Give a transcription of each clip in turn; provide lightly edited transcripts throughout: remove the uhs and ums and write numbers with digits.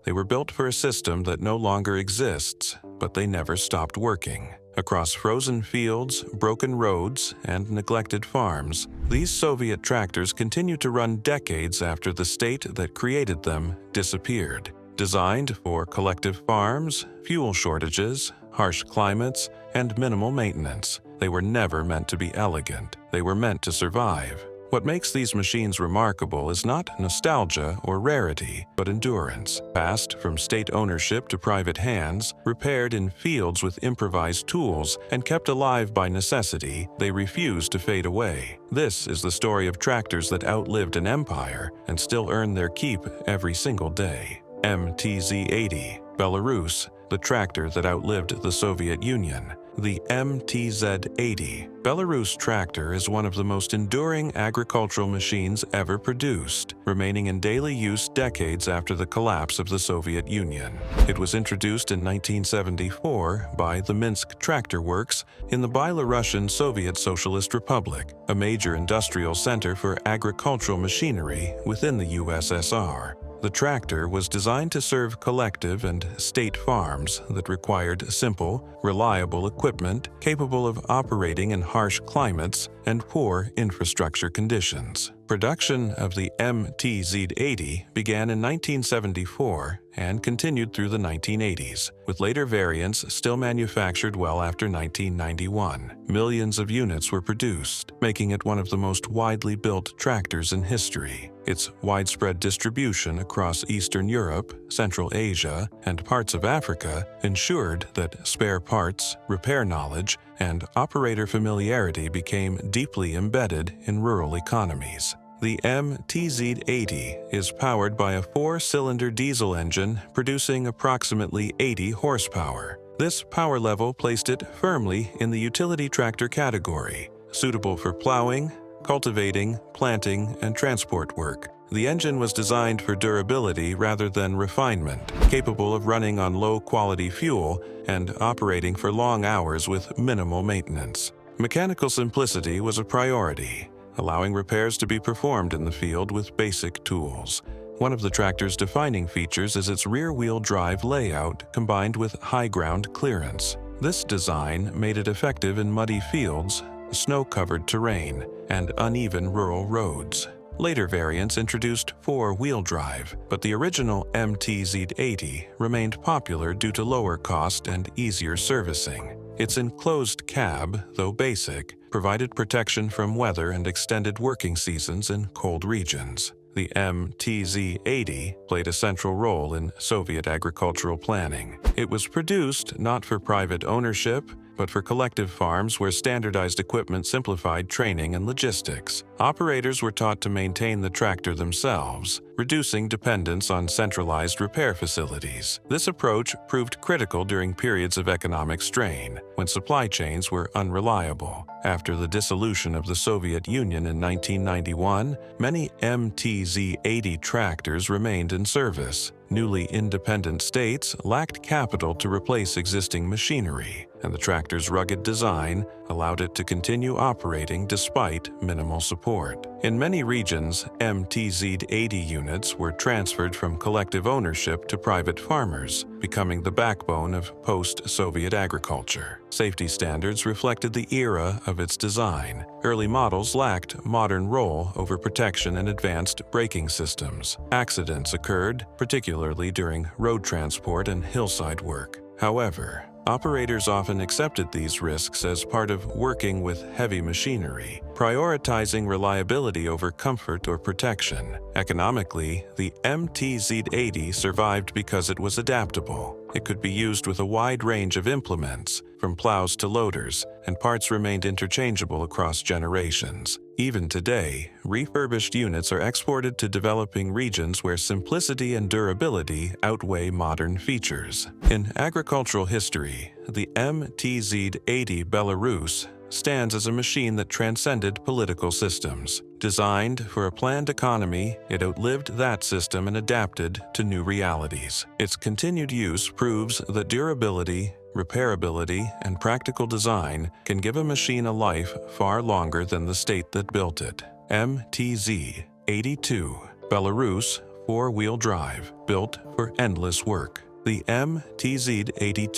They were built for a system that no longer exists, but they never stopped working. Across frozen fields, broken roads, and neglected farms, these Soviet tractors continued to run decades after the state that created them disappeared. Designed for collective farms, fuel shortages, harsh climates, and minimal maintenance, they were never meant to be elegant. They were meant to survive. What makes these machines remarkable is not nostalgia or rarity, but endurance. Passed from state ownership to private hands, repaired in fields with improvised tools, and kept alive by necessity, they refuse to fade away. This is the story of tractors that outlived an empire and still earn their keep every single day. MTZ-80 Belarus, the tractor that outlived the Soviet Union. The MTZ-80 Belarus tractor is one of the most enduring agricultural machines ever produced, remaining in daily use decades after the collapse of the Soviet Union. It was introduced in 1974 by the Minsk Tractor Works in the Belarusian Soviet Socialist Republic, a major industrial center for agricultural machinery within the USSR. The tractor was designed to serve collective and state farms that required simple, reliable equipment capable of operating in harsh climates and poor infrastructure conditions. Production of the MTZ-80 began in 1974 and continued through the 1980s, with later variants still manufactured well after 1991. Millions of units were produced, making it one of the most widely built tractors in history. Its widespread distribution across Eastern Europe, Central Asia, and parts of Africa ensured that spare parts, repair knowledge, and operator familiarity became deeply embedded in rural economies. The MTZ-80 is powered by a 4-cylinder diesel engine producing approximately 80 horsepower. This power level placed it firmly in the utility tractor category, suitable for plowing, cultivating, planting, and transport work. The engine was designed for durability rather than refinement, capable of running on low-quality fuel and operating for long hours with minimal maintenance. Mechanical simplicity was a priority, allowing repairs to be performed in the field with basic tools. One of the tractor's defining features is its rear-wheel drive layout combined with high ground clearance. This design made it effective in muddy fields, snow-covered terrain, and uneven rural roads. Later variants introduced 4-wheel drive, but the original MTZ-80 remained popular due to lower cost and easier servicing. Its enclosed cab, though basic, provided protection from weather and extended working seasons in cold regions. The MTZ-80 played a central role in Soviet agricultural planning. It was produced not for private ownership, but for collective farms where standardized equipment simplified training and logistics. Operators were taught to maintain the tractor themselves, reducing dependence on centralized repair facilities. This approach proved critical during periods of economic strain, when supply chains were unreliable. After the dissolution of the Soviet Union in 1991, many MTZ-80 tractors remained in service. Newly independent states lacked capital to replace existing machinery, and the tractor's rugged design allowed it to continue operating despite minimal support. In many regions, MTZ-80 units were transferred from collective ownership to private farmers, becoming the backbone of post-Soviet agriculture. Safety standards reflected the era of its design. Early models lacked modern roll over protection and advanced braking systems. Accidents occurred, particularly during road transport and hillside work. However, operators often accepted these risks as part of working with heavy machinery, prioritizing reliability over comfort or protection. Economically, the MTZ-80 survived because it was adaptable. It could be used with a wide range of implements, from plows to loaders, and parts remained interchangeable across generations. Even today, refurbished units are exported to developing regions where simplicity and durability outweigh modern features. In agricultural history, the MTZ-80 Belarus stands as a machine that transcended political systems. Designed for a planned economy, it outlived that system and adapted to new realities. Its continued use proves that durability, repairability, and practical design can give a machine a life far longer than the state that built it. MTZ-82 Belarus four-wheel drive, built for endless work. The MTZ-80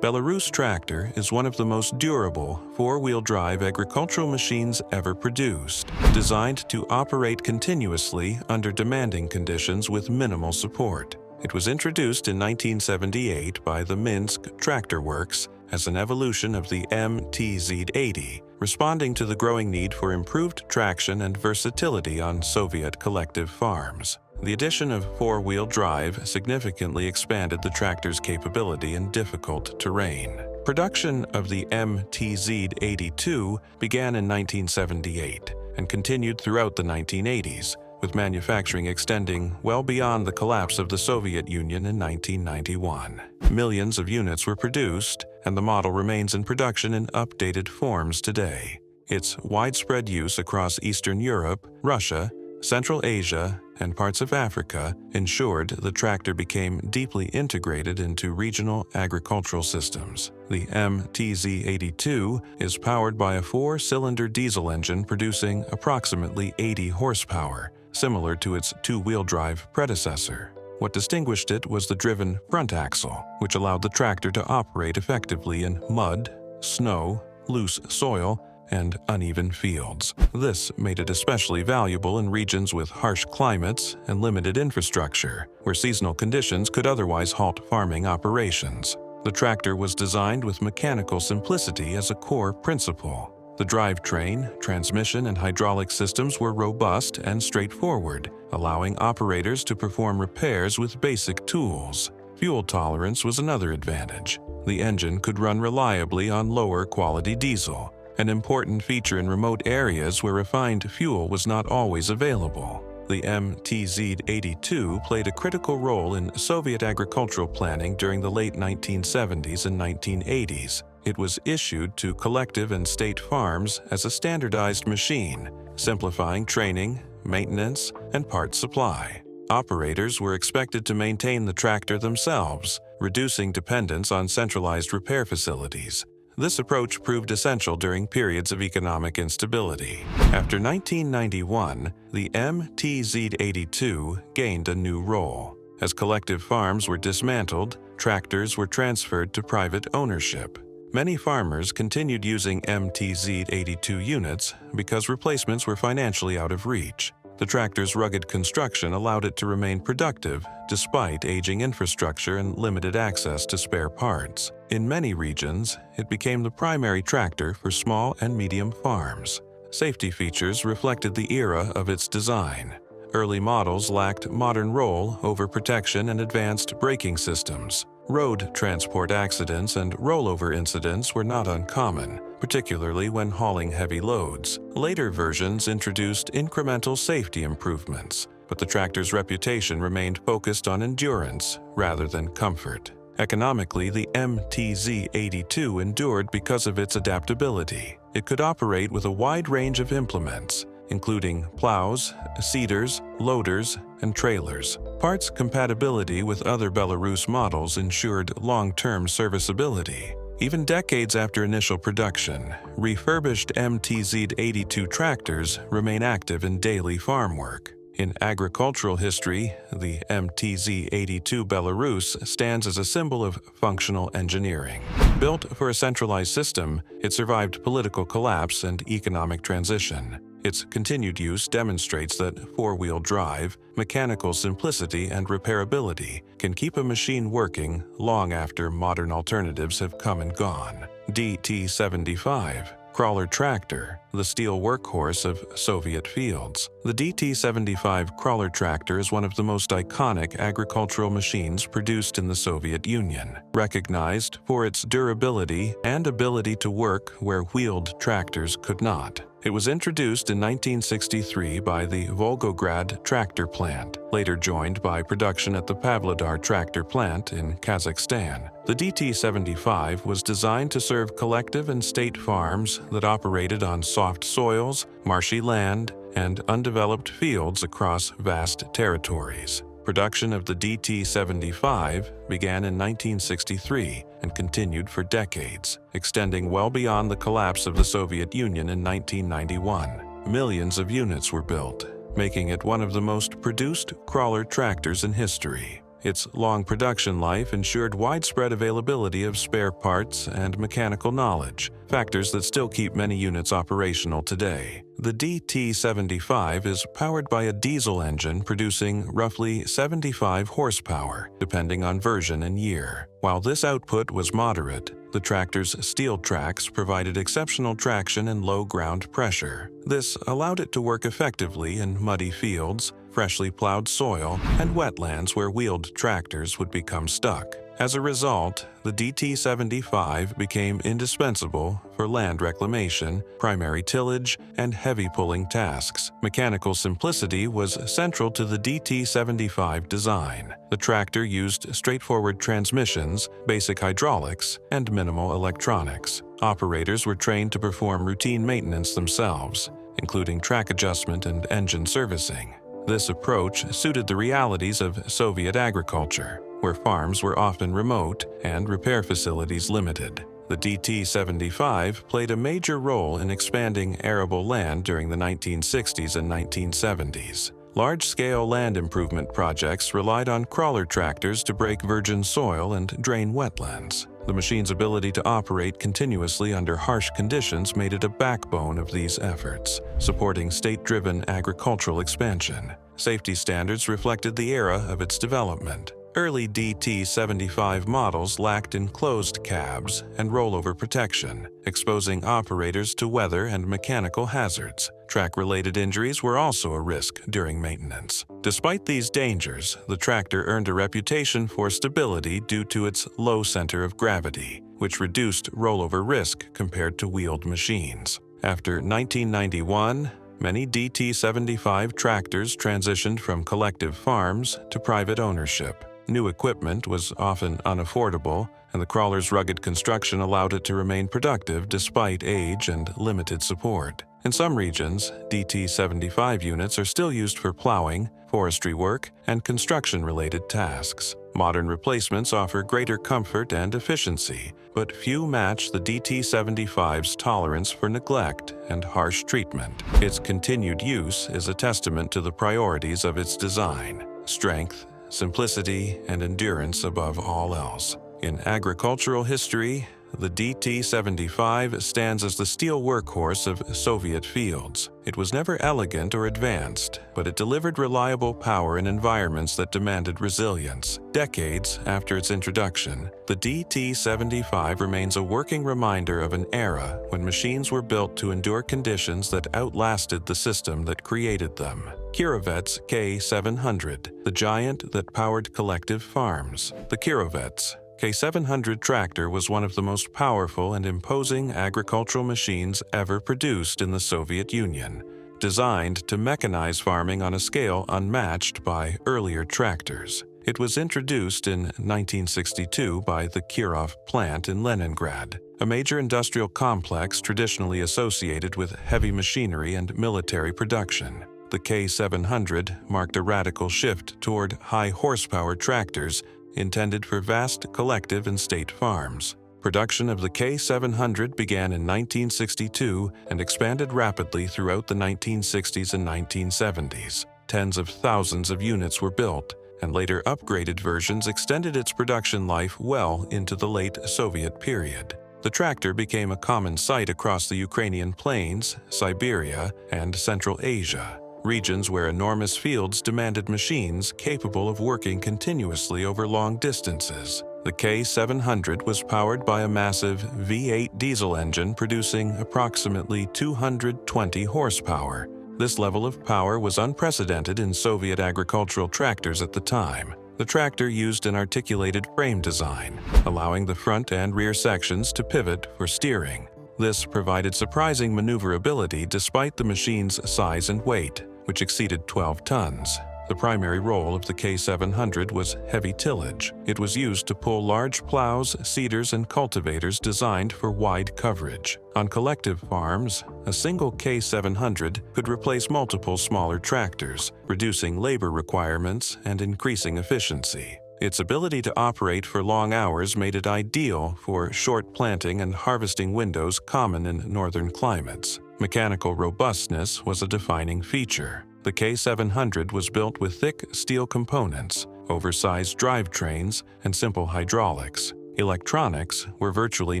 Belarus tractor is one of the most durable four-wheel drive agricultural machines ever produced, designed to operate continuously under demanding conditions with minimal support. It was introduced in 1978 by the Minsk Tractor Works as an evolution of the MTZ-80, responding to the growing need for improved traction and versatility on Soviet collective farms. The addition of four-wheel drive significantly expanded the tractor's capability in difficult terrain. Production of the MTZ-82 began in 1978 and continued throughout the 1980s, with manufacturing extending well beyond the collapse of the Soviet Union in 1991. Millions of units were produced, and the model remains in production in updated forms today. Its widespread use across Eastern Europe, Russia, Central Asia, and parts of Africa ensured the tractor became deeply integrated into regional agricultural systems. The MTZ-82 is powered by a four-cylinder diesel engine producing approximately 80 horsepower, similar to its two-wheel drive predecessor. What distinguished it was the driven front axle, which allowed the tractor to operate effectively in mud, snow, loose soil, and uneven fields. This made it especially valuable in regions with harsh climates and limited infrastructure, where seasonal conditions could otherwise halt farming operations. The tractor was designed with mechanical simplicity as a core principle. The drivetrain, transmission, and hydraulic systems were robust and straightforward, allowing operators to perform repairs with basic tools. Fuel tolerance was another advantage. The engine could run reliably on lower-quality diesel, an important feature in remote areas where refined fuel was not always available. The MTZ-82 played a critical role in Soviet agricultural planning during the late 1970s and 1980s. It was issued to collective and state farms as a standardized machine, simplifying training, maintenance, and parts supply. Operators were expected to maintain the tractor themselves, reducing dependence on centralized repair facilities. This approach proved essential during periods of economic instability. After 1991, the MTZ-82 gained a new role. As collective farms were dismantled, tractors were transferred to private ownership. Many farmers continued using MTZ-82 units because replacements were financially out of reach. The tractor's rugged construction allowed it to remain productive despite aging infrastructure and limited access to spare parts. In many regions, it became the primary tractor for small and medium farms. Safety features reflected the era of its design. Early models lacked modern roll-over protection and advanced braking systems. Road transport accidents and rollover incidents were not uncommon, particularly when hauling heavy loads. Later versions introduced incremental safety improvements, but the tractor's reputation remained focused on endurance rather than comfort. Economically, the MTZ-82 endured because of its adaptability. It could operate with a wide range of implements, including plows, seeders, loaders, and trailers. Parts compatibility with other Belarus models ensured long-term serviceability. Even decades after initial production, refurbished MTZ-82 tractors remain active in daily farm work. In agricultural history, the MTZ-82 Belarus stands as a symbol of functional engineering. Built for a centralized system, it survived political collapse and economic transition. Its continued use demonstrates that four-wheel drive, mechanical simplicity, and repairability can keep a machine working long after modern alternatives have come and gone. DT-75 Crawler Tractor, the steel workhorse of Soviet fields. The DT-75 crawler tractor is one of the most iconic agricultural machines produced in the Soviet Union, recognized for its durability and ability to work where wheeled tractors could not. It was introduced in 1963 by the Volgograd tractor plant, later joined by production at the Pavlodar tractor plant in Kazakhstan. The DT-75 was designed to serve collective and state farms that operated on soft soils, marshy land, and undeveloped fields across vast territories. Production of the DT-75 began in 1963 and continued for decades, extending well beyond the collapse of the Soviet Union in 1991. Millions of units were built, making it one of the most produced crawler tractors in history. Its long production life ensured widespread availability of spare parts and mechanical knowledge, factors that still keep many units operational today. The DT-75 is powered by a diesel engine producing roughly 75 horsepower, depending on version and year. While this output was moderate, the tractor's steel tracks provided exceptional traction and low ground pressure. This allowed it to work effectively in muddy fields, freshly plowed soil, and wetlands where wheeled tractors would become stuck. As a result, the DT-75 became indispensable for land reclamation, primary tillage, and heavy pulling tasks. Mechanical simplicity was central to the DT-75 design. The tractor used straightforward transmissions, basic hydraulics, and minimal electronics. Operators were trained to perform routine maintenance themselves, including track adjustment and engine servicing. This approach suited the realities of Soviet agriculture, where farms were often remote and repair facilities limited. The DT-75 played a major role in expanding arable land during the 1960s and 1970s. Large-scale land improvement projects relied on crawler tractors to break virgin soil and drain wetlands. The machine's ability to operate continuously under harsh conditions made it a backbone of these efforts, supporting state-driven agricultural expansion. Safety standards reflected the era of its development. Early DT-75 models lacked enclosed cabs and rollover protection, exposing operators to weather and mechanical hazards. Track-related injuries were also a risk during maintenance. Despite these dangers, the tractor earned a reputation for stability due to its low center of gravity, which reduced rollover risk compared to wheeled machines. After 1991, many DT-75 tractors transitioned from collective farms to private ownership. New equipment was often unaffordable, and the crawler's rugged construction allowed it to remain productive despite age and limited support. In some regions, DT-75 units are still used for plowing, forestry work, and construction-related tasks. Modern replacements offer greater comfort and efficiency, but few match the DT-75's tolerance for neglect and harsh treatment. Its continued use is a testament to the priorities of its design: strength, simplicity, and endurance above all else. In agricultural history, the DT-75 stands as the steel workhorse of Soviet fields. It was never elegant or advanced, but it delivered reliable power in environments that demanded resilience. Decades after its introduction, the DT-75 remains a working reminder of an era when machines were built to endure conditions that outlasted the system that created them. Kirovets K-700, the giant that powered collective farms. The Kirovets K-700 tractor was one of the most powerful and imposing agricultural machines ever produced in the Soviet Union, designed to mechanize farming on a scale unmatched by earlier tractors. It was introduced in 1962 by the Kirov plant in Leningrad, a major industrial complex traditionally associated with heavy machinery and military production. The K-700 marked a radical shift toward high-horsepower tractors intended for vast collective and state farms. Production of the K-700 began in 1962 and expanded rapidly throughout the 1960s and 1970s. Tens of thousands of units were built, and later upgraded versions extended its production life well into the late Soviet period. The tractor became a common sight across the Ukrainian plains, Siberia, and Central Asia, regions where enormous fields demanded machines capable of working continuously over long distances. The K-700 was powered by a massive V8 diesel engine producing approximately 220 horsepower. This level of power was unprecedented in Soviet agricultural tractors at the time. The tractor used an articulated frame design, allowing the front and rear sections to pivot for steering. This provided surprising maneuverability despite the machine's size and weight, which exceeded 12 tons. The primary role of the K-700 was heavy tillage. It was used to pull large plows, seeders, and cultivators designed for wide coverage. On collective farms, a single K-700 could replace multiple smaller tractors, reducing labor requirements and increasing efficiency. Its ability to operate for long hours made it ideal for short planting and harvesting windows common in northern climates. Mechanical robustness was a defining feature. The K-700 was built with thick steel components, oversized drivetrains, and simple hydraulics. Electronics were virtually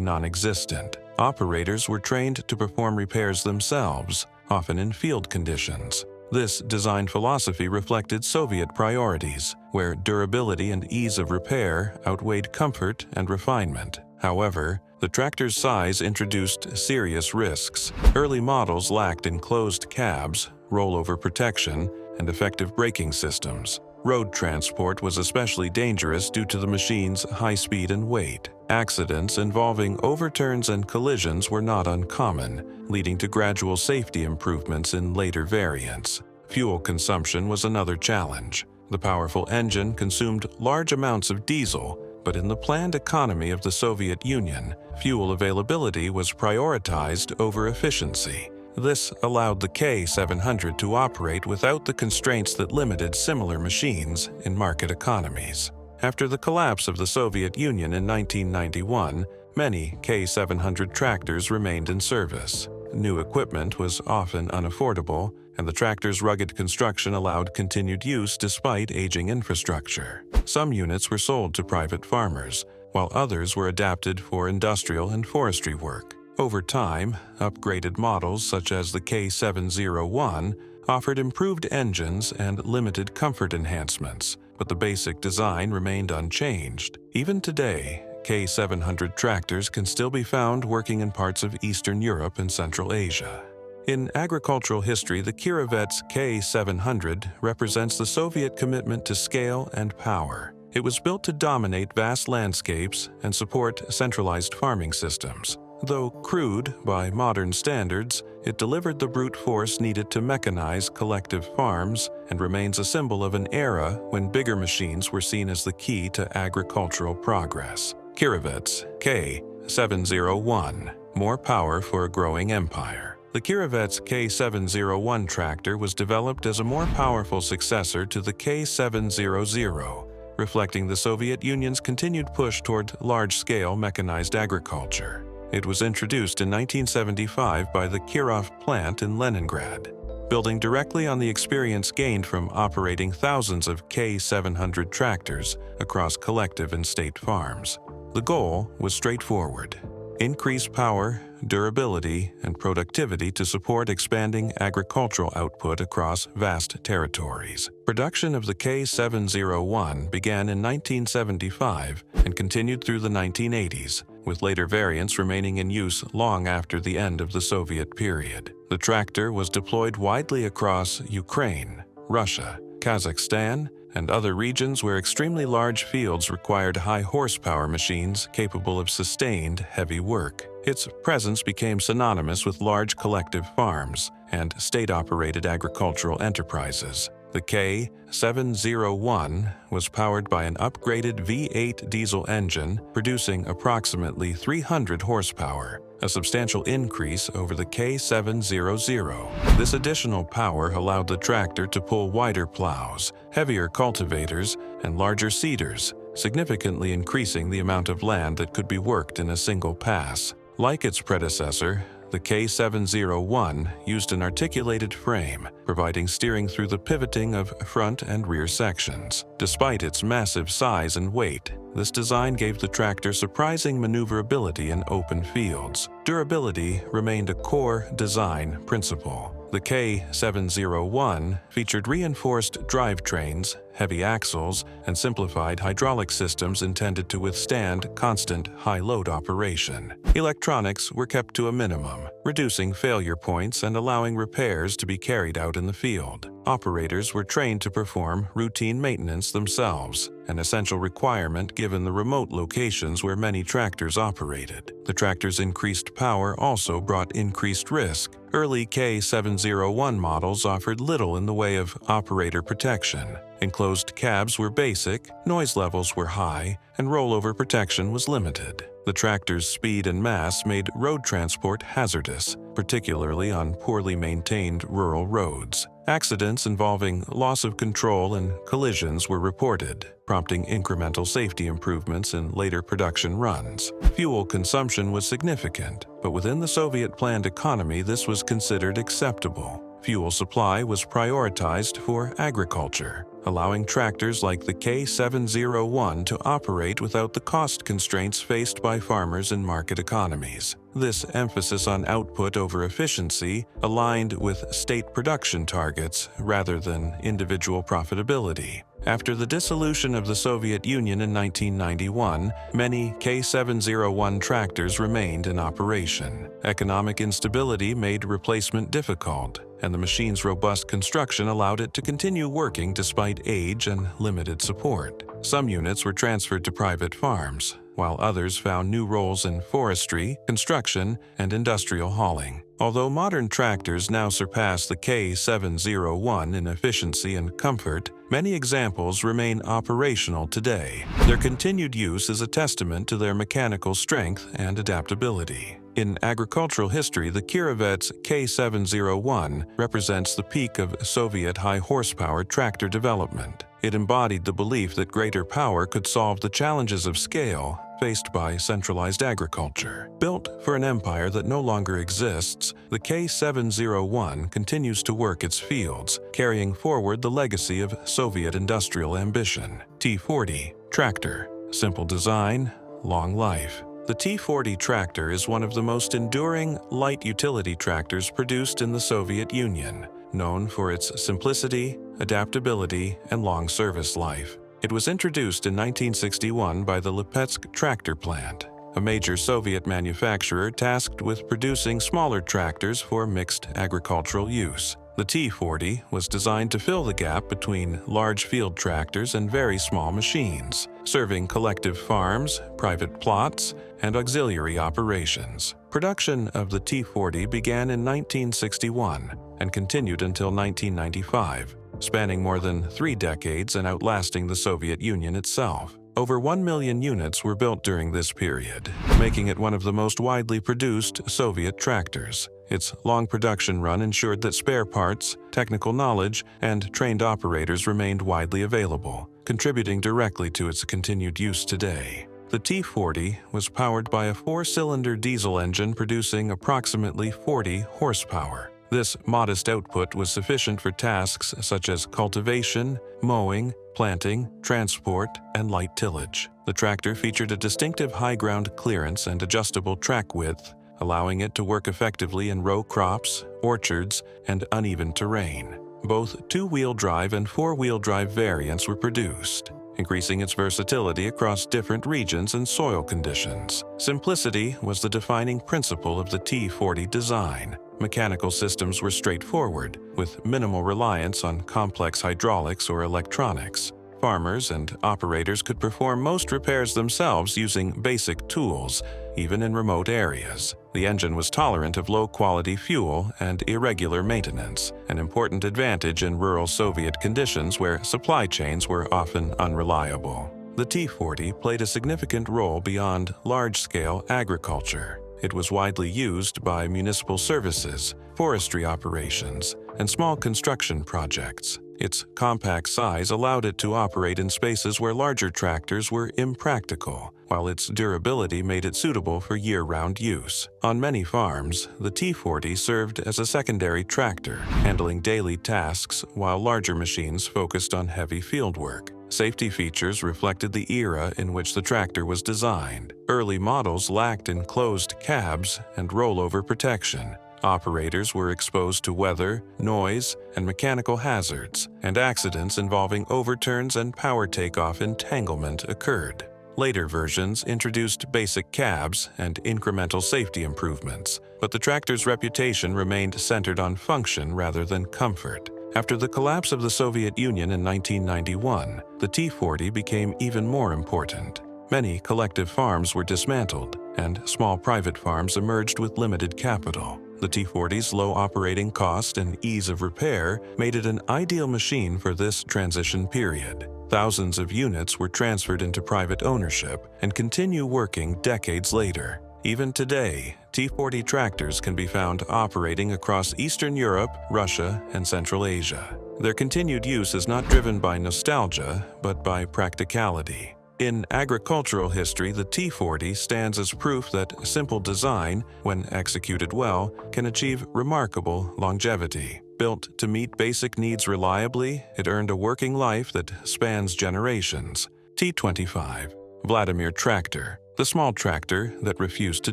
non-existent. Operators were trained to perform repairs themselves, often in field conditions. This design philosophy reflected Soviet priorities, where durability and ease of repair outweighed comfort and refinement. However, the tractor's size introduced serious risks. Early models lacked enclosed cabs, rollover protection, and effective braking systems. Road transport was especially dangerous due to the machine's high speed and weight. Accidents involving overturns and collisions were not uncommon, leading to gradual safety improvements in later variants. Fuel consumption was another challenge. The powerful engine consumed large amounts of diesel, but in the planned economy of the Soviet Union, fuel availability was prioritized over efficiency. This allowed the K-700 to operate without the constraints that limited similar machines in market economies. After the collapse of the Soviet Union in 1991, many K-700 tractors remained in service. New equipment was often unaffordable, and the tractor's rugged construction allowed continued use despite aging infrastructure. Some units were sold to private farmers, while others were adapted for industrial and forestry work. Over time, upgraded models such as the K-701 offered improved engines and limited comfort enhancements, but the basic design remained unchanged. Even today, K-700 tractors can still be found working in parts of Eastern Europe and Central Asia. In agricultural history, the Kirovets K-700 represents the Soviet commitment to scale and power. It was built to dominate vast landscapes and support centralized farming systems. Though crude by modern standards, it delivered the brute force needed to mechanize collective farms and remains a symbol of an era when bigger machines were seen as the key to agricultural progress. Kirovets K-701, more power for a growing empire. The Kirovets K-701 tractor was developed as a more powerful successor to the K-700, reflecting the Soviet Union's continued push toward large-scale mechanized agriculture. It was introduced in 1975 by the Kirov plant in Leningrad. Building directly on the experience gained from operating thousands of K-700 tractors across collective and state farms. The goal was straightforward: increase power, durability, and productivity to support expanding agricultural output across vast territories. Production of the K-701 began in 1975 and continued through the 1980s, with later variants remaining in use long after the end of the Soviet period. The tractor was deployed widely across Ukraine, Russia, Kazakhstan, and other regions where extremely large fields required high horsepower machines capable of sustained heavy work. Its presence became synonymous with large collective farms and state-operated agricultural enterprises. The K-701 was powered by an upgraded V8 diesel engine producing approximately 300 horsepower, a substantial increase over the K-700. This additional power allowed the tractor to pull wider plows, heavier cultivators, and larger seeders, significantly increasing the amount of land that could be worked in a single pass. Like its predecessor, the K-701 used an articulated frame, providing steering through the pivoting of front and rear sections. Despite its massive size and weight, this design gave the tractor surprising maneuverability in open fields. Durability remained a core design principle. The K-701 featured reinforced drivetrains, heavy axles, and simplified hydraulic systems intended to withstand constant high-load operation. Electronics were kept to a minimum, reducing failure points and allowing repairs to be carried out in the field. Operators were trained to perform routine maintenance themselves, an essential requirement given the remote locations where many tractors operated. The tractor's increased power also brought increased risk. Early K-701 models offered little in the way of operator protection. Enclosed cabs were basic, noise levels were high, and rollover protection was limited. The tractor's speed and mass made road transport hazardous, particularly on poorly maintained rural roads. Accidents involving loss of control and collisions were reported, prompting incremental safety improvements in later production runs. Fuel consumption was significant, but within the Soviet planned economy this was considered acceptable. fuel supply was prioritized for agriculture, allowing tractors like the K-701 to operate without the cost constraints faced by farmers in market economies. This emphasis on output over efficiency aligned with state production targets rather than individual profitability. After the dissolution of the Soviet Union in 1991, many K-701 tractors remained in operation. Economic instability made replacement difficult, and the machine's robust construction allowed it to continue working despite age and limited support. Some units were transferred to private farms, while others found new roles in forestry, construction, and industrial hauling. Although modern tractors now surpass the K-701 in efficiency and comfort, many examples remain operational today. Their continued use is a testament to their mechanical strength and adaptability. In agricultural history, the Kirovets K-701 represents the peak of Soviet high-horsepower tractor development. It embodied the belief that greater power could solve the challenges of scale faced by centralized agriculture. Built for an empire that no longer exists, the K-701 continues to work its fields, carrying forward the legacy of Soviet industrial ambition. T-40 tractor, simple design, long life. The T-40 tractor is one of the most enduring light utility tractors produced in the Soviet Union, known for its simplicity, adaptability, and long service life. It was introduced in 1961 by the Lipetsk tractor plant, a major Soviet manufacturer tasked with producing smaller tractors for mixed agricultural use. The T-40 was designed to fill the gap between large field tractors and very small machines, serving collective farms, private plots, and auxiliary operations. Production of the T-40 began in 1961 and continued until 1995, spanning more than 3 decades and outlasting the Soviet Union itself. Over 1 million units were built during this period, making it one of the most widely produced Soviet tractors. Its long production run ensured that spare parts, technical knowledge, and trained operators remained widely available, contributing directly to its continued use today. The T-40 was powered by a 4-cylinder diesel engine producing approximately 40 horsepower. This modest output was sufficient for tasks such as cultivation, mowing, planting, transport, and light tillage. The tractor featured a distinctive high ground clearance and adjustable track width, allowing it to work effectively in row crops, orchards, and uneven terrain. Both 2-wheel drive and 4-wheel drive variants were produced, increasing its versatility across different regions and soil conditions. Simplicity was the defining principle of the T-40 design. Mechanical systems were straightforward, with minimal reliance on complex hydraulics or electronics. Farmers and operators could perform most repairs themselves using basic tools, even in remote areas. The engine was tolerant of low-quality fuel and irregular maintenance, an important advantage in rural Soviet conditions where supply chains were often unreliable. The T-40 played a significant role beyond large-scale agriculture. It was widely used by municipal services, forestry operations, and small construction projects. Its compact size allowed it to operate in spaces where larger tractors were impractical, while its durability made it suitable for year-round use. On many farms, the T-40 served as a secondary tractor, handling daily tasks while larger machines focused on heavy field work. Safety features reflected the era in which the tractor was designed. Early models lacked enclosed cabs and rollover protection. Operators were exposed to weather, noise, and mechanical hazards, and accidents involving overturns and power takeoff entanglement occurred. Later versions introduced basic cabs and incremental safety improvements, but the tractor's reputation remained centered on function rather than comfort. After the collapse of the Soviet Union in 1991, the T-40 became even more important. Many collective farms were dismantled, and small private farms emerged with limited capital. The T-40's low operating cost and ease of repair made it an ideal machine for this transition period. Thousands of units were transferred into private ownership and continue working decades later. Even today, T-40 tractors can be found operating across Eastern Europe, Russia, and Central Asia. Their continued use is not driven by nostalgia, but by practicality. In agricultural history, the T-40 stands as proof that simple design, when executed well, can achieve remarkable longevity. Built to meet basic needs reliably, it earned a working life that spans generations. T-25. Vladimir tractor, the small tractor that refused to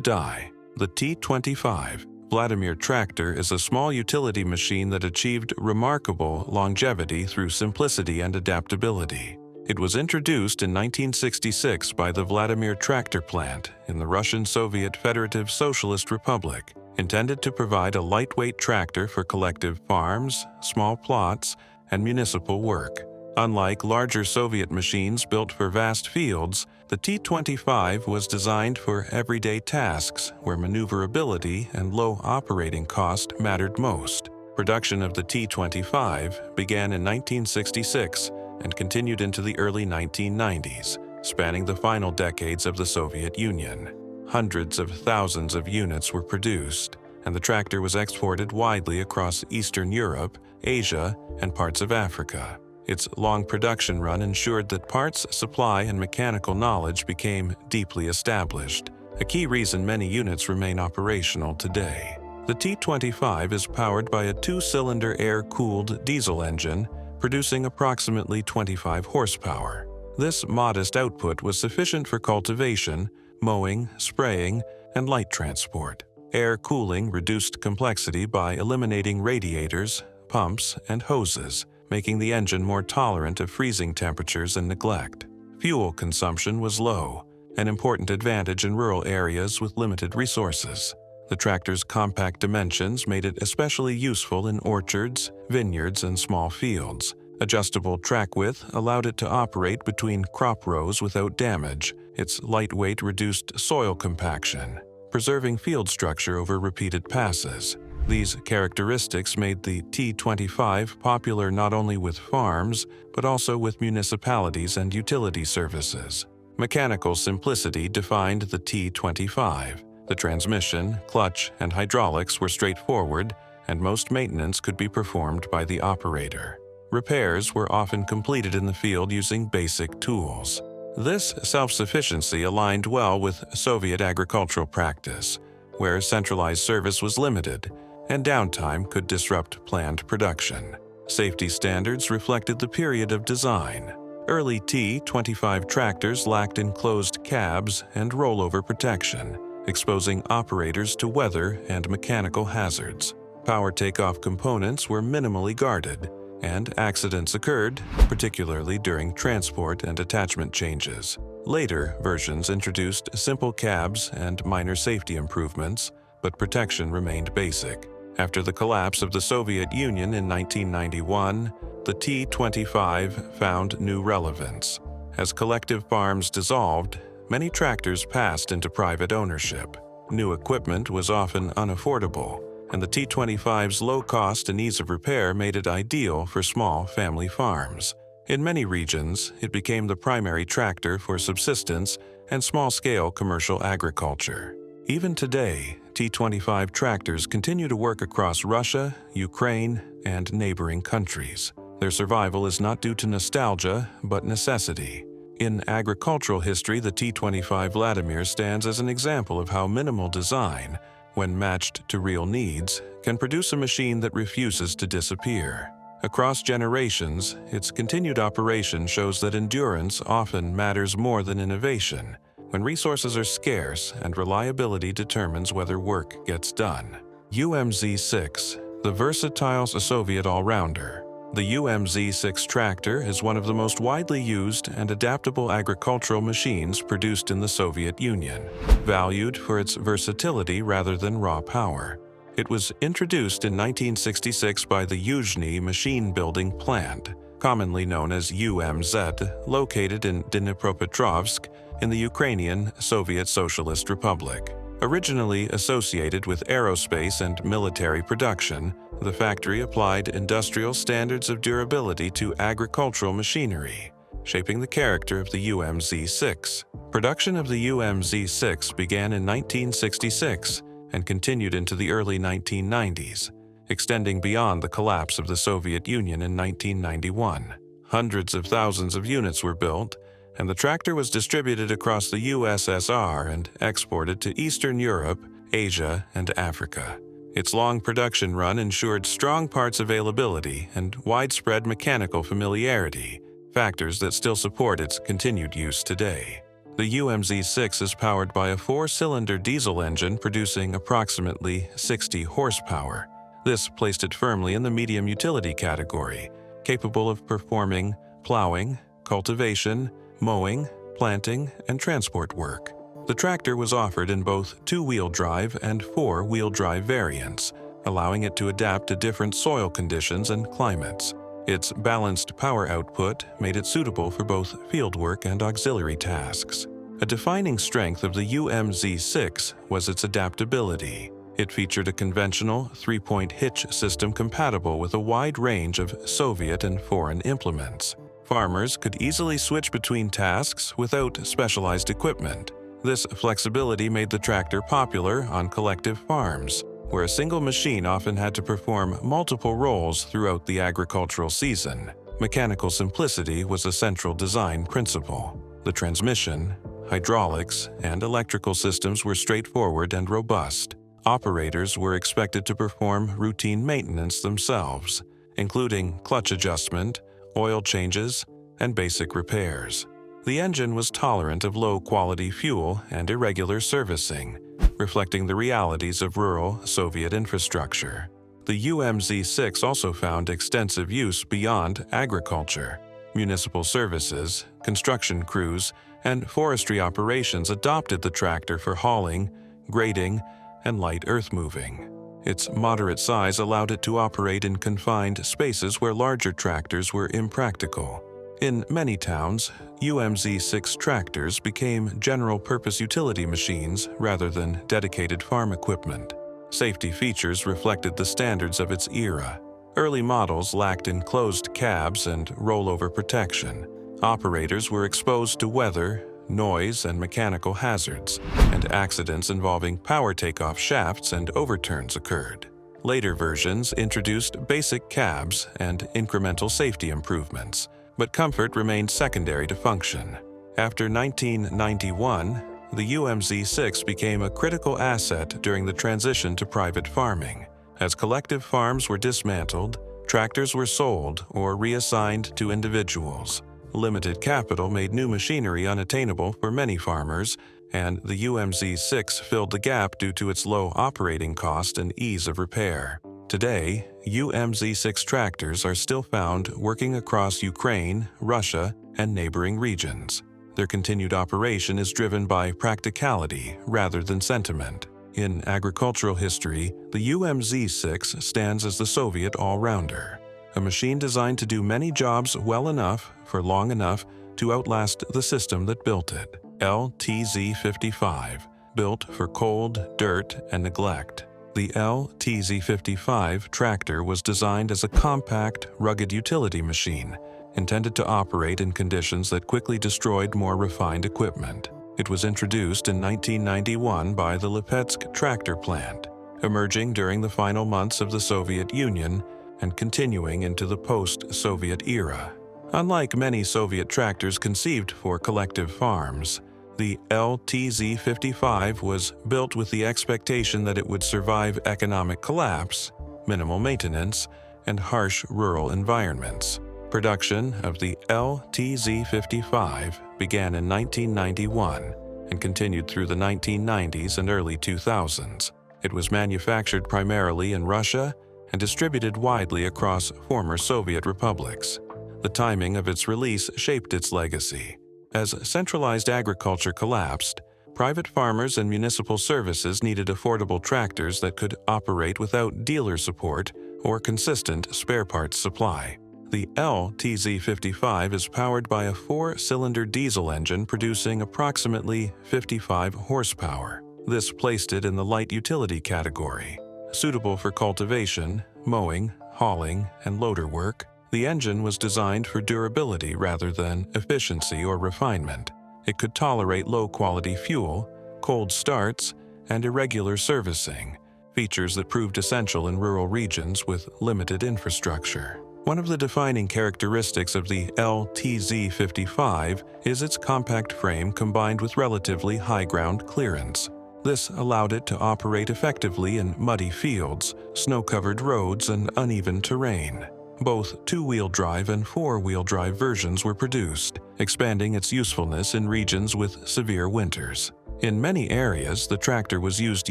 die. The T-25 Vladimir tractor is a small utility machine that achieved remarkable longevity through simplicity and adaptability. It was introduced in 1966 by the Vladimir tractor plant in the Russian Soviet Federative Socialist Republic, intended to provide a lightweight tractor for collective farms, small plots, and municipal work. Unlike larger Soviet machines built for vast fields, the T-25 was designed for everyday tasks where maneuverability and low operating cost mattered most. Production of the T-25 began in 1966 and continued into the early 1990s, spanning the final decades of the Soviet Union. Hundreds of thousands of units were produced, and the tractor was exported widely across Eastern Europe, Asia, and parts of Africa. Its long production run ensured that parts supply and mechanical knowledge became deeply established, a key reason many units remain operational today. The T-25 is powered by a two-cylinder air-cooled diesel engine, producing approximately 25 horsepower. This modest output was sufficient for cultivation, mowing, spraying, and light transport. Air cooling reduced complexity by eliminating radiators, pumps, and hoses, making the engine more tolerant of freezing temperatures and neglect. Fuel consumption was low, an important advantage in rural areas with limited resources. The tractor's compact dimensions made it especially useful in orchards, vineyards, and small fields. Adjustable track width allowed it to operate between crop rows without damage. Its lightweight reduced soil compaction, preserving field structure over repeated passes. These characteristics made the T-25 popular not only with farms, but also with municipalities and utility services. Mechanical simplicity defined the T-25. The transmission, clutch, and hydraulics were straightforward, and most maintenance could be performed by the operator. Repairs were often completed in the field using basic tools. This self-sufficiency aligned well with Soviet agricultural practice, where centralized service was limited, and downtime could disrupt planned production. Safety standards reflected the period of design. Early T-25 tractors lacked enclosed cabs and rollover protection, exposing operators to weather and mechanical hazards. Power takeoff components were minimally guarded, and accidents occurred, particularly during transport and attachment changes. Later versions introduced simple cabs and minor safety improvements, but protection remained basic. After the collapse of the Soviet Union in 1991, the T-25 found new relevance. As collective farms dissolved, many tractors passed into private ownership. New equipment was often unaffordable, and the T-25's low cost and ease of repair made it ideal for small family farms. In many regions, it became the primary tractor for subsistence and small-scale commercial agriculture. Even today, T-25 tractors continue to work across Russia, Ukraine, and neighboring countries. Their survival is not due to nostalgia, but necessity. In agricultural history, the T-25 Vladimir stands as an example of how minimal design, when matched to real needs, can produce a machine that refuses to disappear. Across generations, its continued operation shows that endurance often matters more than innovation, when resources are scarce and reliability determines whether work gets done. UMZ-6, the versatile Soviet allrounder. The UMZ-6 tractor is one of the most widely used and adaptable agricultural machines produced in the Soviet Union, valued for its versatility rather than raw power. It was introduced in 1966 by the Yuzhny machine building plant, commonly known as UMZ, located in Dnipropetrovsk in the Ukrainian Soviet Socialist Republic. Originally associated with aerospace and military production, the factory applied industrial standards of durability to agricultural machinery, shaping the character of the UMZ-6. Production of the UMZ-6 began in 1966 and continued into the early 1990s, extending beyond the collapse of the Soviet Union in 1991. Hundreds of thousands of units were built, and the tractor was distributed across the USSR and exported to Eastern Europe, Asia, and Africa. Its long production run ensured strong parts availability and widespread mechanical familiarity, factors that still support its continued use today. The UMZ-6 is powered by a 4-cylinder diesel engine producing approximately 60 horsepower. This placed it firmly in the medium utility category, capable of performing plowing, cultivation, mowing, planting, and transport work. The tractor was offered in both 2-wheel drive and 4-wheel drive variants, allowing it to adapt to different soil conditions and climates. Its balanced power output made it suitable for both fieldwork and auxiliary tasks. A defining strength of the UMZ-6 was its adaptability. It featured a conventional 3-point hitch system compatible with a wide range of Soviet and foreign implements. Farmers could easily switch between tasks without specialized equipment. This flexibility made the tractor popular on collective farms, where a single machine often had to perform multiple roles throughout the agricultural season. Mechanical simplicity was a central design principle. The transmission, hydraulics, and electrical systems were straightforward and robust. Operators were expected to perform routine maintenance themselves, including clutch adjustment, oil changes, and basic repairs. The engine was tolerant of low-quality fuel and irregular servicing, reflecting the realities of rural Soviet infrastructure. The UMZ-6 also found extensive use beyond agriculture. Municipal services, construction crews, and forestry operations adopted the tractor for hauling, grading, and light earth-moving. Its moderate size allowed it to operate in confined spaces where larger tractors were impractical. In many towns, UMZ-6 tractors became general-purpose utility machines rather than dedicated farm equipment. Safety features reflected the standards of its era. Early models lacked enclosed cabs and rollover protection. Operators were exposed to weather, noise, and mechanical hazards, and accidents involving power takeoff shafts and overturns occurred. Later versions introduced basic cabs and incremental safety improvements, but comfort remained secondary to function. After 1991, the UMZ-6 became a critical asset during the transition to private farming. As collective farms were dismantled, tractors were sold or reassigned to individuals. Limited capital made new machinery unattainable for many farmers, and the UMZ-6 filled the gap due to its low operating cost and ease of repair. Today, UMZ-6 tractors are still found working across Ukraine, Russia, and neighboring regions. Their continued operation is driven by practicality rather than sentiment. In agricultural history, the UMZ-6 stands as the Soviet all-rounder, a machine designed to do many jobs well enough for long enough to outlast the system that built it. LTZ-55, built for cold, dirt, and neglect. The LTZ-55 tractor was designed as a compact, rugged utility machine, intended to operate in conditions that quickly destroyed more refined equipment. It was introduced in 1991 by the Lipetsk tractor plant, emerging during the final months of the Soviet Union and continuing into the post-Soviet era. Unlike many Soviet tractors conceived for collective farms, the LTZ-55 was built with the expectation that it would survive economic collapse, minimal maintenance, and harsh rural environments. Production of the LTZ-55 began in 1991 and continued through the 1990s and early 2000s. It was manufactured primarily in Russia and distributed widely across former Soviet republics. The timing of its release shaped its legacy. As centralized agriculture collapsed, private farmers and municipal services needed affordable tractors that could operate without dealer support or consistent spare parts supply. The LTZ-55 is powered by a 4-cylinder diesel engine producing approximately 55 horsepower. This placed it in the light utility category. Suitable for cultivation, mowing, hauling, and loader work, the engine was designed for durability rather than efficiency or refinement. It could tolerate low-quality fuel, cold starts, and irregular servicing, features that proved essential in rural regions with limited infrastructure. One of the defining characteristics of the LTZ-55 is its compact frame combined with relatively high ground clearance. This allowed it to operate effectively in muddy fields, snow-covered roads, and uneven terrain. Both two-wheel drive and four-wheel drive versions were produced, expanding its usefulness in regions with severe winters. In many areas, the tractor was used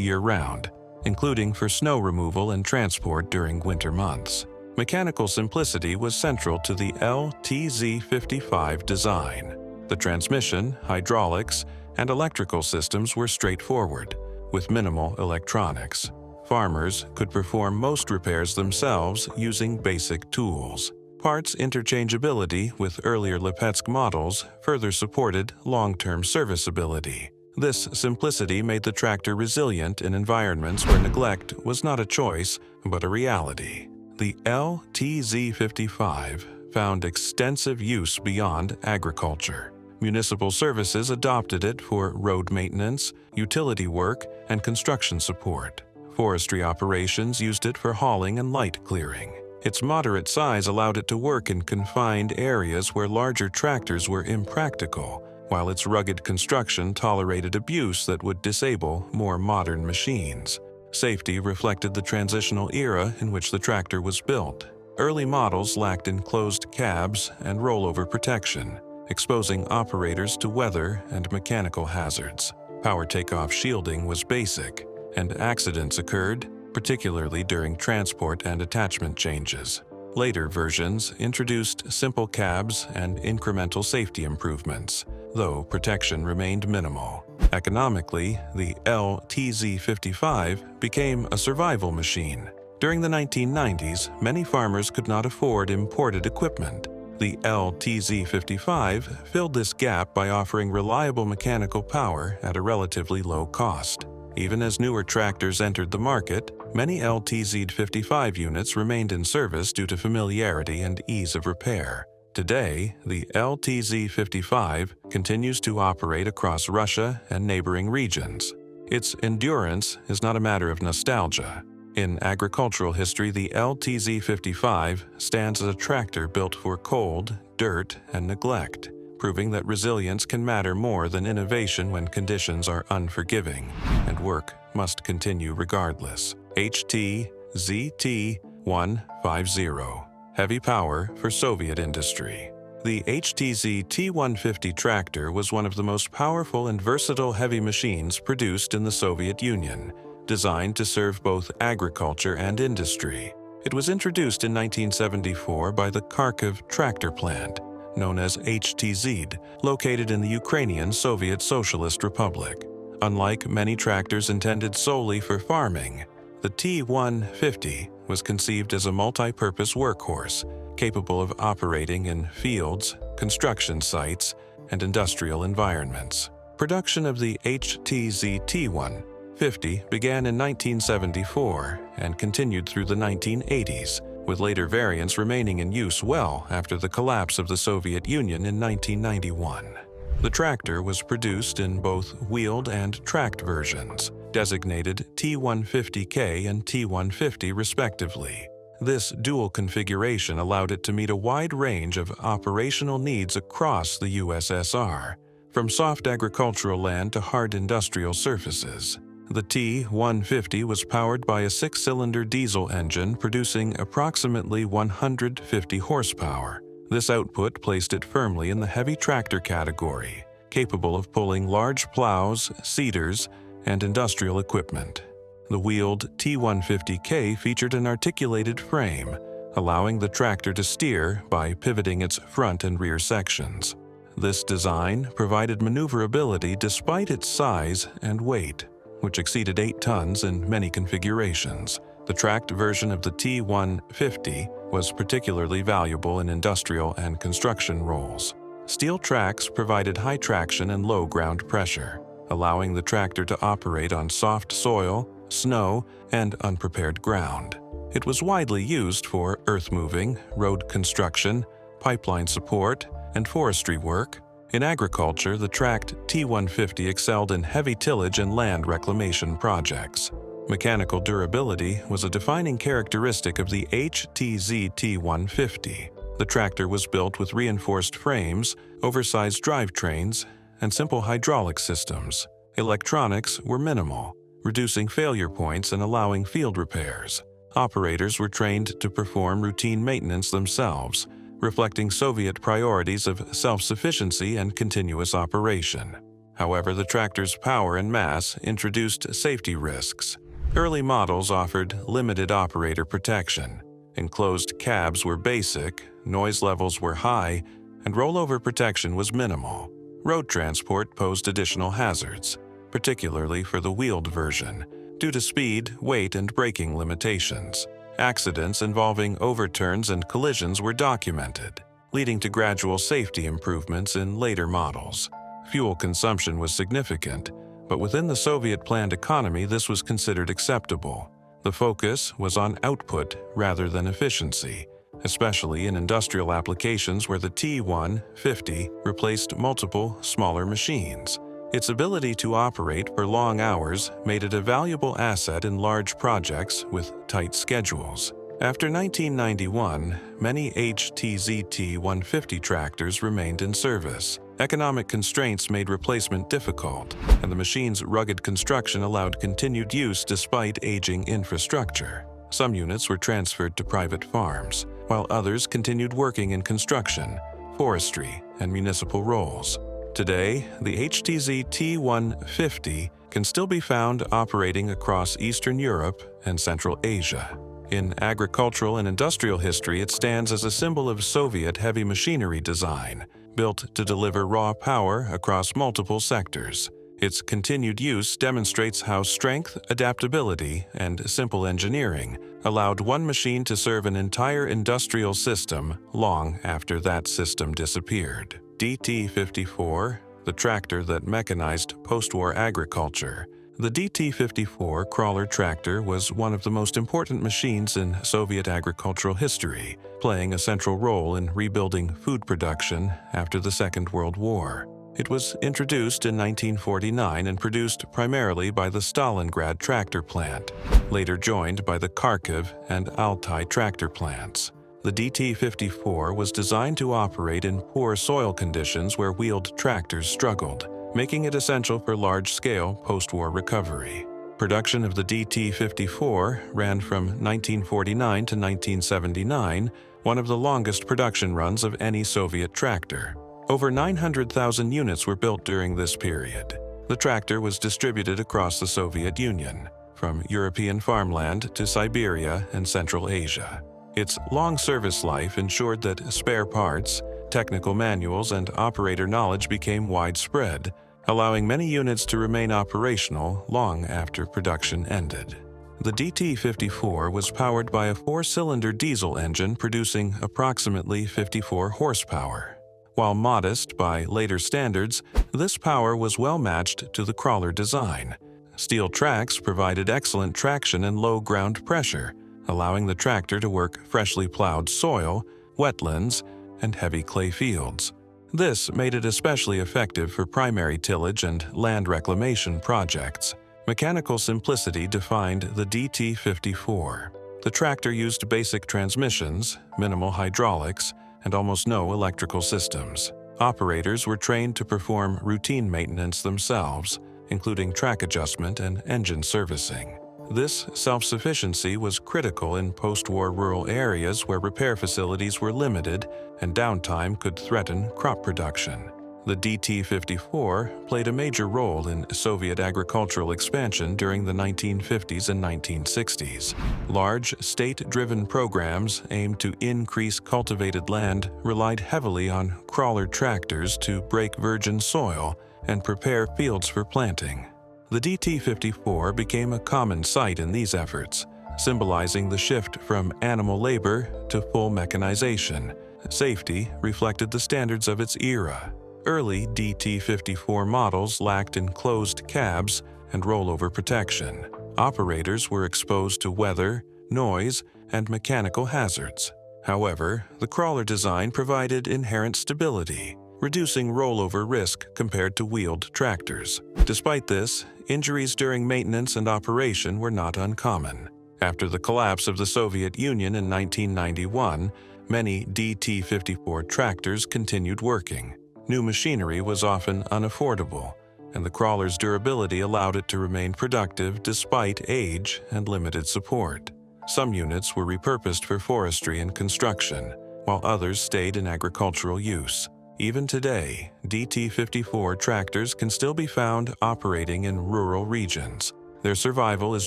year-round, including for snow removal and transport during winter months. Mechanical simplicity was central to the LTZ-55 design. The transmission, hydraulics, and electrical systems were straightforward, with minimal electronics. Farmers could perform most repairs themselves using basic tools. Parts interchangeability with earlier Lipetsk models further supported long-term serviceability. This simplicity made the tractor resilient in environments where neglect was not a choice, but a reality. The LTZ-55 found extensive use beyond agriculture. Municipal services adopted it for road maintenance, utility work, and construction support. Forestry operations used it for hauling and light clearing. Its moderate size allowed it to work in confined areas where larger tractors were impractical, while its rugged construction tolerated abuse that would disable more modern machines. Safety reflected the transitional era in which the tractor was built. Early models lacked enclosed cabs and rollover protection, exposing operators to weather and mechanical hazards. Power takeoff shielding was basic, and accidents occurred, particularly during transport and attachment changes. Later versions introduced simple cabs and incremental safety improvements, though protection remained minimal. Economically, the LTZ-55 became a survival machine. During the 1990s, many farmers could not afford imported equipment. The LTZ-55 filled this gap by offering reliable mechanical power at a relatively low cost. Even as newer tractors entered the market, many LTZ-55 units remained in service due to familiarity and ease of repair. Today, the LTZ-55 continues to operate across Russia and neighboring regions. Its endurance is not a matter of nostalgia. In agricultural history, the LTZ-55 stands as a tractor built for cold, dirt, and neglect, proving that resilience can matter more than innovation when conditions are unforgiving, and work must continue regardless. HTZ T-150. Heavy power for Soviet industry. The HTZ T-150 tractor was one of the most powerful and versatile heavy machines produced in the Soviet Union, designed to serve both agriculture and industry. It was introduced in 1974 by the Kharkiv tractor plant, known as HTZ, located in the Ukrainian Soviet Socialist Republic. Unlike many tractors intended solely for farming, the T-150 was conceived as a multi-purpose workhorse, capable of operating in fields, construction sites, and industrial environments. Production of the HTZ T-150 began in 1974 and continued through the 1980s, with later variants remaining in use well after the collapse of the Soviet Union in 1991. The tractor was produced in both wheeled and tracked versions, designated T-150K and T-150 respectively. This dual configuration allowed it to meet a wide range of operational needs across the USSR, from soft agricultural land to hard industrial surfaces. The T-150 was powered by a six-cylinder diesel engine producing approximately 150 horsepower. This output placed it firmly in the heavy tractor category, capable of pulling large plows, seeders, and industrial equipment. The wheeled T-150K featured an articulated frame, allowing the tractor to steer by pivoting its front and rear sections. This design provided maneuverability despite its size and weight, which exceeded 8 tons in many configurations. The tracked version of the T-150 was particularly valuable in industrial and construction roles. Steel tracks provided high traction and low ground pressure, allowing the tractor to operate on soft soil, snow, and unprepared ground. It was widely used for earth moving, road construction, pipeline support, and forestry work. In agriculture, the tracked T-150 excelled in heavy tillage and land reclamation projects. Mechanical durability was a defining characteristic of the HTZ T-150. The tractor was built with reinforced frames, oversized drivetrains, and simple hydraulic systems. Electronics were minimal, reducing failure points and allowing field repairs. Operators were trained to perform routine maintenance themselves, reflecting Soviet priorities of self-sufficiency and continuous operation. However, the tractor's power and mass introduced safety risks. Early models offered limited operator protection. Enclosed cabs were basic, noise levels were high, and rollover protection was minimal. Road transport posed additional hazards, particularly for the wheeled version, due to speed, weight, and braking limitations. Accidents involving overturns and collisions were documented, leading to gradual safety improvements in later models. Fuel consumption was significant, but within the Soviet-planned economy this was considered acceptable. The focus was on output rather than efficiency, especially in industrial applications where the T-150 replaced multiple smaller machines. Its ability to operate for long hours made it a valuable asset in large projects with tight schedules. After 1991, many HTZ T-150 tractors remained in service. Economic constraints made replacement difficult, and the machine's rugged construction allowed continued use despite aging infrastructure. Some units were transferred to private farms, while others continued working in construction, forestry, and municipal roles. Today, the HTZ T-150 can still be found operating across Eastern Europe and Central Asia. In agricultural and industrial history, it stands as a symbol of Soviet heavy machinery design, built to deliver raw power across multiple sectors. Its continued use demonstrates how strength, adaptability, and simple engineering allowed one machine to serve an entire industrial system long after that system disappeared. DT-54, the tractor that mechanized post-war agriculture. The DT-54 crawler tractor was one of the most important machines in Soviet agricultural history, playing a central role in rebuilding food production after the Second World War. It was introduced in 1949 and produced primarily by the Stalingrad tractor plant, later joined by the Kharkiv and Altai tractor plants. The DT-54 was designed to operate in poor soil conditions where wheeled tractors struggled, making it essential for large-scale post-war recovery. Production of the DT-54 ran from 1949 to 1979, one of the longest production runs of any Soviet tractor. Over 900,000 units were built during this period. The tractor was distributed across the Soviet Union, from European farmland to Siberia and Central Asia. Its long service life ensured that spare parts, technical manuals, and operator knowledge became widespread, allowing many units to remain operational long after production ended. The DT-54 was powered by a 4-cylinder diesel engine producing approximately 54 horsepower. While modest by later standards, this power was well matched to the crawler design. Steel tracks provided excellent traction and low ground pressure, allowing the tractor to work freshly plowed soil, wetlands, and heavy clay fields. This made it especially effective for primary tillage and land reclamation projects. Mechanical simplicity defined the DT-54. The tractor used basic transmissions, minimal hydraulics, and almost no electrical systems. Operators were trained to perform routine maintenance themselves, including track adjustment and engine servicing. This self-sufficiency was critical in post-war rural areas where repair facilities were limited and downtime could threaten crop production. The DT-54 played a major role in Soviet agricultural expansion during the 1950s and 1960s. Large, state-driven programs aimed to increase cultivated land relied heavily on crawler tractors to break virgin soil and prepare fields for planting. The DT-54 became a common sight in these efforts, symbolizing the shift from animal labor to full mechanization. Safety reflected the standards of its era. Early DT-54 models lacked enclosed cabs and rollover protection. Operators were exposed to weather, noise, and mechanical hazards. However, the crawler design provided inherent stability, reducing rollover risk compared to wheeled tractors. Despite this, injuries during maintenance and operation were not uncommon. After the collapse of the Soviet Union in 1991, many DT-54 tractors continued working. New machinery was often unaffordable, and the crawler's durability allowed it to remain productive despite age and limited support. Some units were repurposed for forestry and construction, while others stayed in agricultural use. Even today, DT-54 tractors can still be found operating in rural regions. Their survival is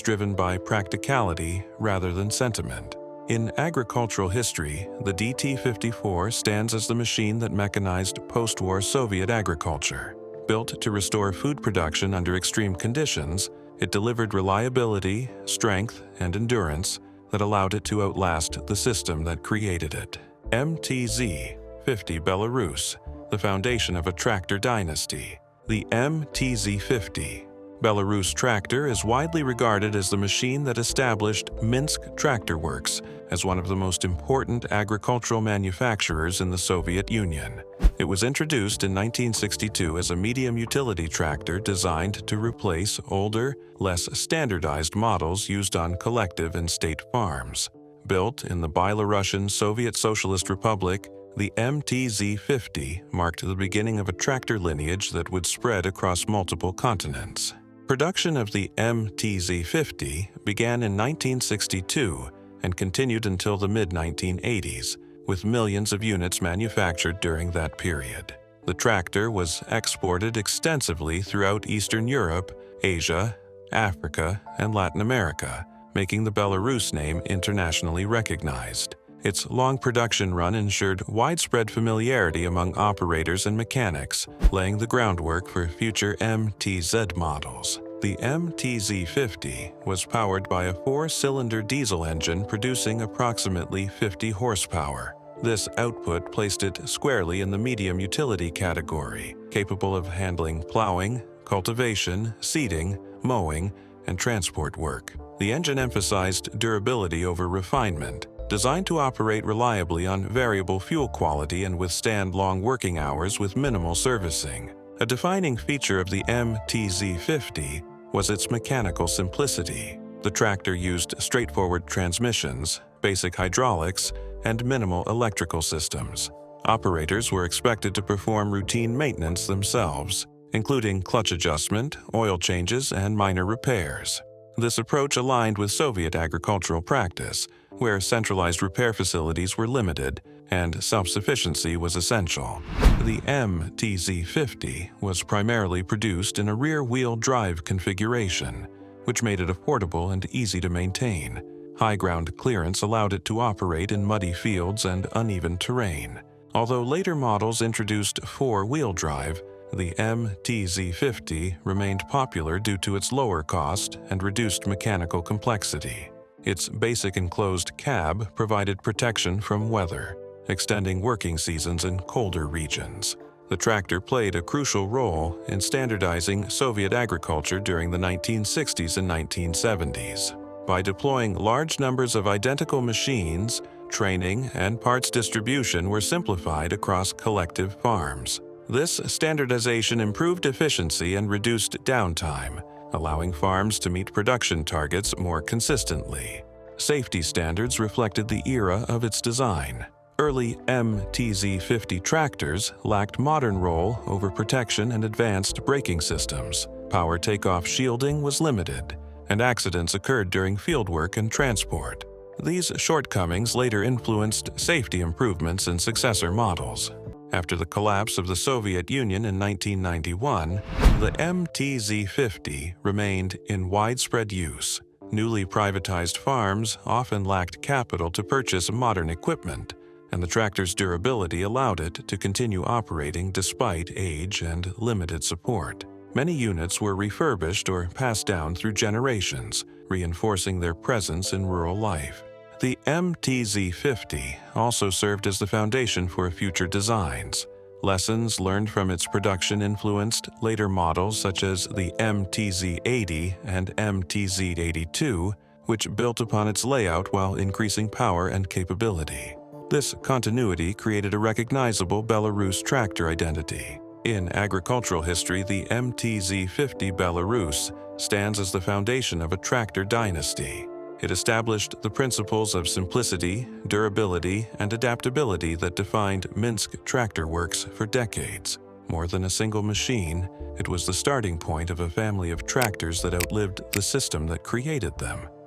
driven by practicality rather than sentiment. In agricultural history, the DT-54 stands as the machine that mechanized post-war Soviet agriculture. Built to restore food production under extreme conditions, it delivered reliability, strength, and endurance that allowed it to outlast the system that created it. MTZ-80 Belarus, the foundation of a tractor dynasty. The MTZ-80 Belarus tractor is widely regarded as the machine that established Minsk Tractor Works as one of the most important agricultural manufacturers in the Soviet Union. It was introduced in 1962 as a medium utility tractor designed to replace older, less standardized models used on collective and state farms. Built in the Belarusian Soviet Socialist Republic, the MTZ-80 marked the beginning of a tractor lineage that would spread across multiple continents. Production of the MTZ-80 began in 1962 and continued until the mid-1980s, with millions of units manufactured during that period. The tractor was exported extensively throughout Eastern Europe, Asia, Africa, and Latin America, making the Belarus name internationally recognized. Its long production run ensured widespread familiarity among operators and mechanics, laying the groundwork for future MTZ models. The MTZ-80 was powered by a 4-cylinder diesel engine producing approximately 50 horsepower. This output placed it squarely in the medium utility category, capable of handling plowing, cultivation, seeding, mowing, and transport work. The engine emphasized durability over refinement, designed to operate reliably on variable fuel quality and withstand long working hours with minimal servicing. A defining feature of the MTZ-80 was its mechanical simplicity. The tractor used straightforward transmissions, basic hydraulics, and minimal electrical systems. Operators were expected to perform routine maintenance themselves, including clutch adjustment, oil changes, and minor repairs. This approach aligned with Soviet agricultural practice, where centralized repair facilities were limited and self-sufficiency was essential. The MTZ-80 was primarily produced in a rear-wheel drive configuration, which made it affordable and easy to maintain. High ground clearance allowed it to operate in muddy fields and uneven terrain. Although later models introduced 4-wheel drive, the MTZ-80 remained popular due to its lower cost and reduced mechanical complexity. Its basic enclosed cab provided protection from weather, extending working seasons in colder regions. The tractor played a crucial role in standardizing Soviet agriculture during the 1960s and 1970s. By deploying large numbers of identical machines, training and parts distribution were simplified across collective farms. This standardization improved efficiency and reduced downtime, allowing farms to meet production targets more consistently. Safety standards reflected the era of its design. Early MTZ-80 tractors lacked modern roll over protection and advanced braking systems. Power takeoff shielding was limited, and accidents occurred during fieldwork and transport. These shortcomings later influenced safety improvements in successor models. After the collapse of the Soviet Union in 1991, the MTZ-80 remained in widespread use. Newly privatized farms often lacked capital to purchase modern equipment, and the tractor's durability allowed it to continue operating despite age and limited support. Many units were refurbished or passed down through generations, reinforcing their presence in rural life. The MTZ-80 also served as the foundation for future designs. Lessons learned from its production influenced later models such as the MTZ-80 and MTZ-82, which built upon its layout while increasing power and capability. This continuity created a recognizable Belarus tractor identity. In agricultural history, the MTZ-80 Belarus stands as the foundation of a tractor dynasty. It established the principles of simplicity, durability, and adaptability that defined Minsk Tractor Works for decades. More than a single machine, it was the starting point of a family of tractors that outlived the system that created them.